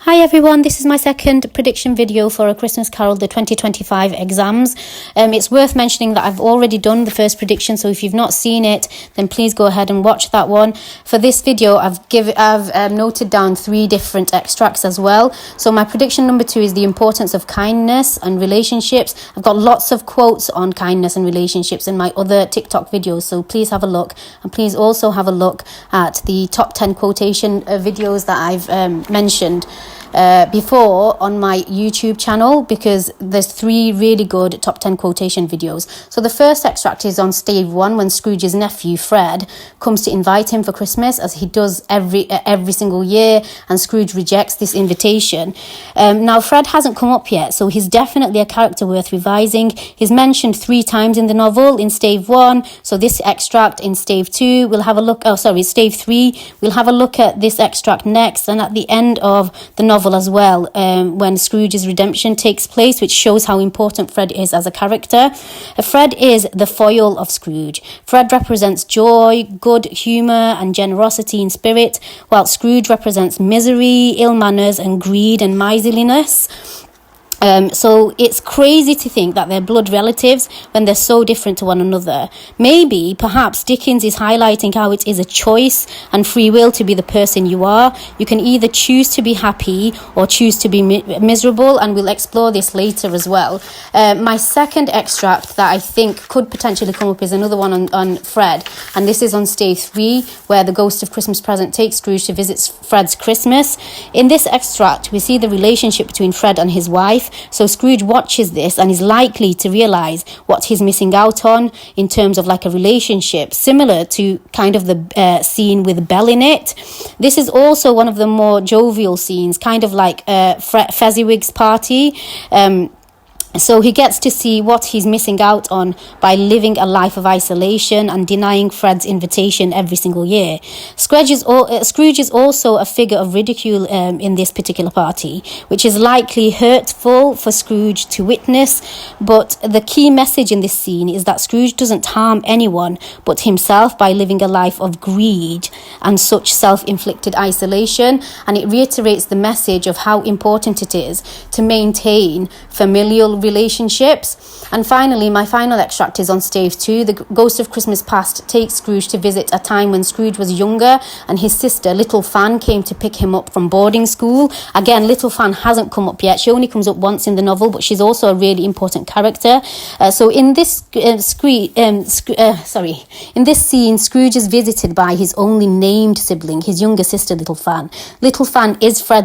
Hi everyone, this is my second prediction video for A Christmas Carol, the 2025 exams. It's worth mentioning that I've already done the first prediction, so if you've not seen it, then please go ahead and watch that one. For this video, I've noted down 3 different extracts as well. So my prediction number 2 is the importance of kindness and relationships. I've got lots of quotes on kindness and relationships in my other TikTok videos, so please have a look. And please also have a look at the top 10 quotation videos that I've mentioned before on my YouTube channel, because there's 3 really good top 10 quotation videos. So the first extract is on stave 1, when Scrooge's nephew Fred comes to invite him for Christmas, as he does every single year, and Scrooge rejects this invitation. Now Fred hasn't come up yet, so he's definitely a character worth revising. He's mentioned 3 times in the novel in stave 1, so this extract in stave 2 we'll have a look, stave 3 we'll have a look at this extract next, and at the end of the novel as well, when Scrooge's redemption takes place, which shows how important Fred is as a character. Fred is the foil of Scrooge. Fred represents joy, good humour and generosity in spirit, while Scrooge represents misery, ill manners and greed and miserliness. So it's crazy to think that they're blood relatives when they're so different to one another. Maybe, perhaps, Dickens is highlighting how it is a choice and free will to be the person you are. You can either choose to be happy or choose to be miserable, and we'll explore this later as well. My second extract that I think could potentially come up is another one on Fred, and this is on stave 3, where the ghost of Christmas Present takes Scrooge to visit Fred's Christmas. In this extract, we see the relationship between Fred and his wife. So Scrooge watches this and is likely to realise what he's missing out on in terms of like a relationship, similar to kind of the scene with Belle in it. This is also one of the more jovial scenes, kind of like Fezziwig's party. So he gets to see what he's missing out on by living a life of isolation and denying Fred's invitation every single year. Scrooge is also a figure of ridicule in this particular party, which is likely hurtful for Scrooge to witness. But the key message in this scene is that Scrooge doesn't harm anyone but himself by living a life of greed and such self-inflicted isolation. And it reiterates the message of how important it is to maintain familial relationships. And finally, my final extract is on stave 2. The ghost of Christmas Past takes Scrooge to visit a time when Scrooge was younger and his sister Little Fan came to pick him up from boarding school. Again, Little Fan hasn't come up yet. She only comes up once in the novel, but she's also a really important character. So in this in this scene, Scrooge is visited by his only named sibling, his younger sister Little Fan. Little Fan is Fred's